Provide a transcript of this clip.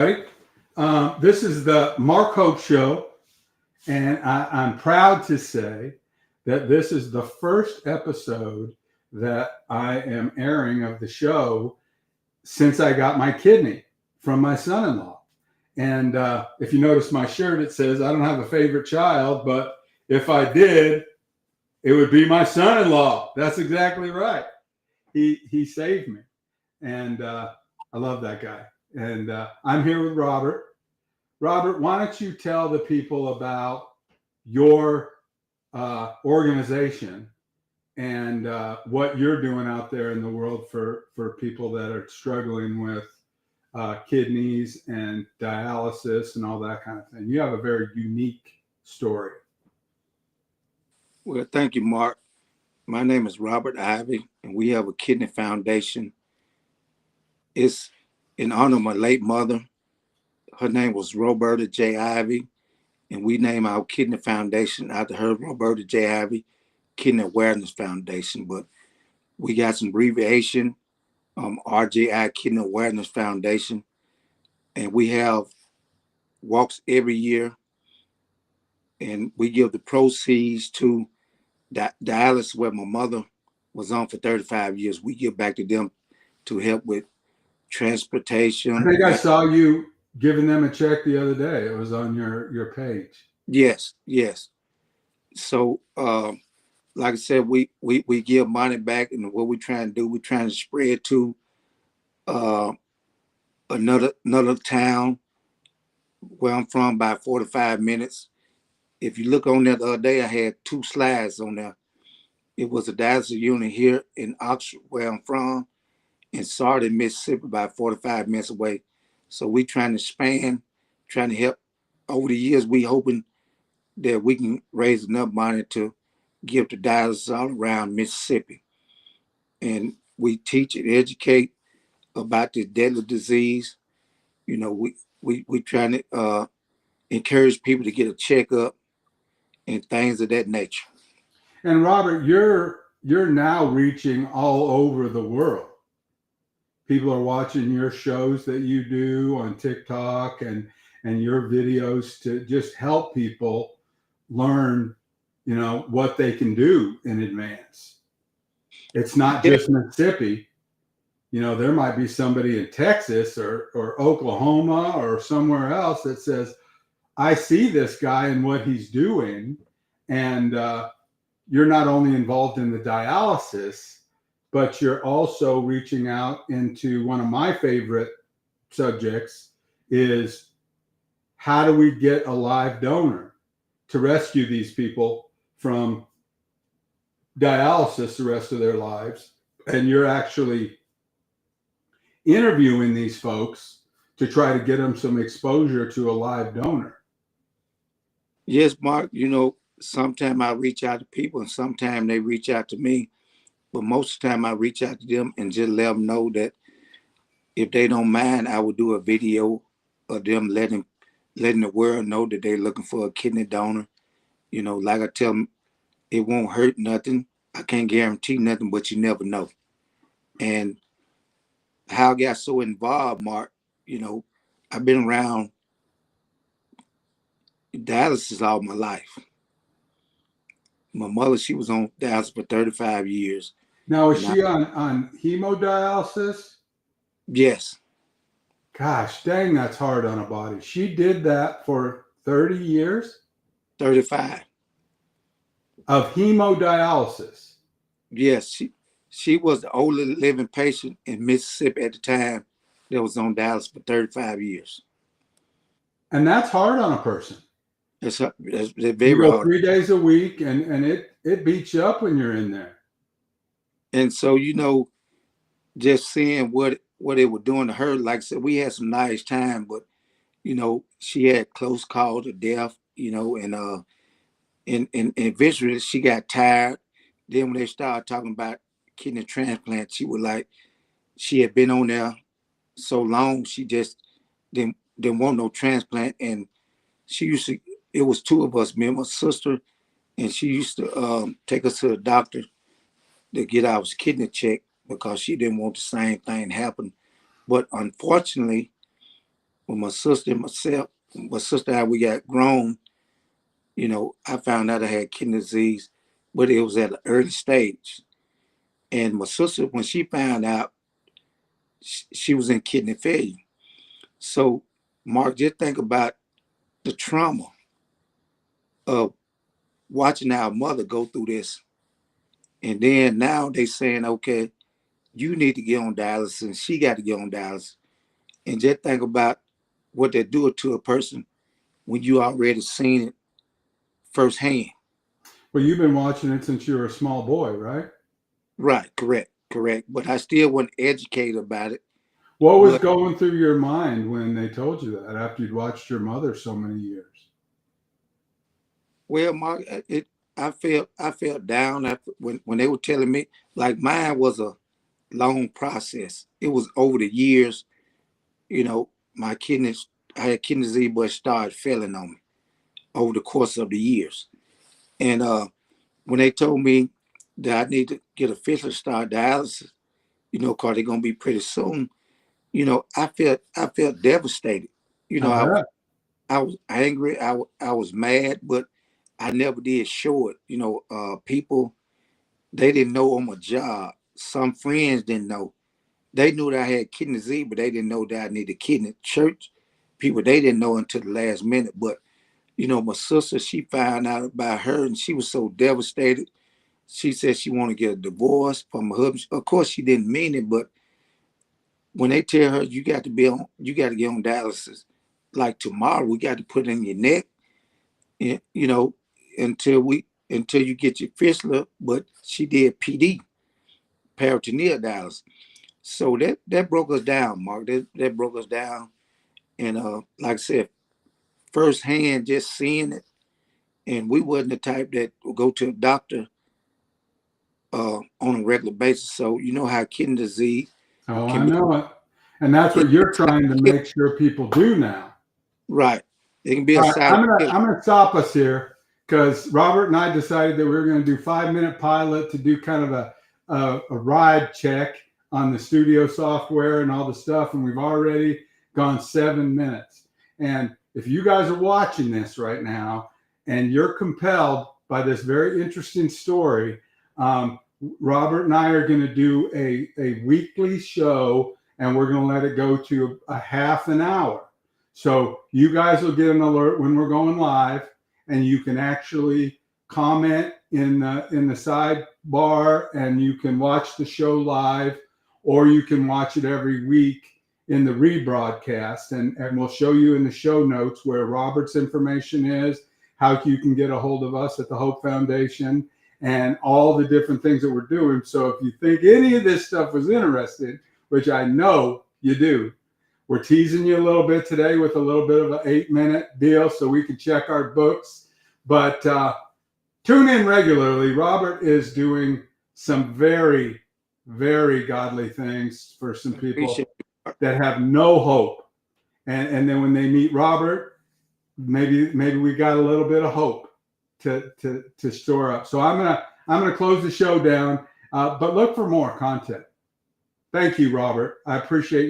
Right? This is the Mark Hope Show, and I'm proud to say that this is the first episode that I am airing of the show since I got my kidney from my son in law. And if you notice my shirt, it says, I don't have a favorite child, but if I did, it would be my son in law. That's exactly right. He saved me. And I love that guy. And I'm here with Robert. Robert, why don't you tell the people about your organization and what you're doing out there in the world for people that are struggling with kidneys and dialysis and all that kind of thing. You have a very unique story. Well, thank you, Mark. My name is Robert Ivy, and we have a kidney foundation. It's in honor of my late mother. Her name was Roberta J. Ivy, and we named our kidney foundation after her, Roberta J. Ivy Kidney Awareness Foundation. But we got some abbreviation, RJI Kidney Awareness Foundation, and we have walks every year, and we give the proceeds to dialysis where my mother was on for 35 years. We give back to them to help with I transportation. think I saw you giving them a check the other day. It was on your page. Yes, yes. So, like I said, we give money back, and what we're trying to do, we're trying to spread to uh, another town where I'm from by 45 minutes. If you look on there the other day, I had two slides on there. It was a dialysis unit here in Oxford, where I'm from, in Sardin, Mississippi, about 45 minutes away. So we trying to expand, trying to help. Over the years, we hoping that we can raise enough money to give to dialysis all around Mississippi. And we teach and educate about this deadly disease. You know, we trying to encourage people to get a checkup and things of that nature. And Robert, you're now reaching all over the world. People are watching your shows that you do on TikTok and your videos to just help people learn, what they can do in advance. It's not Yeah, just Mississippi. There might be somebody in Texas or Oklahoma or somewhere else that says, I see this guy and what he's doing. And you're not only involved in the dialysis, but you're also reaching out into one of my favorite subjects is how do we get a live donor to rescue these people from dialysis the rest of their lives? And you're actually interviewing these folks to try to get them some exposure to a live donor. yes, Mark. You know, sometimes I reach out to people, and sometimes they reach out to me. But most of the time, I reach out to them and just let them know that if they don't mind, I will do a video of them letting the world know that they're looking for a kidney donor. You know, like I tell them, it won't hurt nothing. I can't guarantee nothing, but you never know. And how I got so involved, Mark, you know, I've been around dialysis all my life. My mother, she was on dialysis for 35 years. Now, is And I, she on hemodialysis? yes, Gosh, dang, that's hard on a body. She did that for 30 years 35. of hemodialysis. Yes, she was the only living patient in Mississippi at the time that was on dialysis for 35 years. And that's hard on a person. That's You very go hard. 3 days a week and it beats you up when you're in there. And so, you know, just seeing what they were doing to her, like I said, we had some nice time, but you know, she had close call to death, you know, and eventually she got tired. Then when they started talking about kidney transplant, she was like, she had been on there so long, she just didn't want no transplant. And she used to, it was two of us, me and my sister, and she used to take us to the doctor to get our kidney checked because she didn't want the same thing happen. But unfortunately, when my sister and myself, my sister and I, we got grown, you know, I found out I had kidney disease, but it was at an early stage. And my sister, when she found out, she was in kidney failure. So, Mark, just think about the trauma of watching our mother go through this. And then now they saying, okay, you need to get on dialysis, and she got to get on dialysis. And just think about what they do to a person when you already seen it firsthand. Well, you've been watching it since you were a small boy, right? Right, correct. But I still wasn't educated about it. What was But going through your mind when they told you that after you'd watched your mother so many years? well, Mark, I felt down after when they were telling me, like mine was a long process. It was over the years, you know, my kidneys, I had kidney disease, but it started failing on me over the course of the years. And when they told me that I need to get officially start dialysis, you know, cause they're gonna be pretty soon, you know, I felt devastated. You I know, bet. I was angry, I was mad, but I never did show it. You know, people, they didn't know on my job. Some friends didn't know. They knew that I had kidney disease, but they didn't know that I needed kidney. Church people, they didn't know until the last minute. But you know, my sister, she found out about her, and she was so devastated. She said she wanted to get a divorce from her husband. Of course, she didn't mean it, but when they tell her you got to get on dialysis, like tomorrow, we got to put it in your neck, and, you know, until you get your fistula. But she did PD, peritoneal dialysis. So that broke us down, Mark. That broke us down. And like I said, firsthand, just seeing it, and we wasn't the type that would go to a doctor on a regular basis. So you know how kidney disease Oh, I can be. know it. And that's what you're trying to It, make sure people do now. right. It can be a All right, silent killer. I'm gonna stop us here because Robert and I decided that we were going to do 5-minute pilot to do kind of a ride check on the studio software and all the stuff, and we've already gone 7 minutes. And if you guys are watching this right now and you're compelled by this very interesting story, Robert and I are going to do a weekly show, and we're going to let it go to a half an hour. So you guys will get an alert when we're going live, and you can actually comment in the sidebar, and you can watch the show live, or you can watch it every week in the rebroadcast. And we'll show you in the show notes where Robert's information is, how you can get a hold of us at the Hope Foundation, and all the different things that we're doing. So if you think any of this stuff was interesting, which I know you do, we're teasing you a little bit today with a little bit of an 8-minute deal so we can check our books. But tune in regularly. Robert is doing some very, very godly things for some people Appreciate it. that have no hope. And then when they meet Robert, maybe we got a little bit of hope to store up. So I'm gonna close the show down, but look for more content. Thank you, Robert. I appreciate your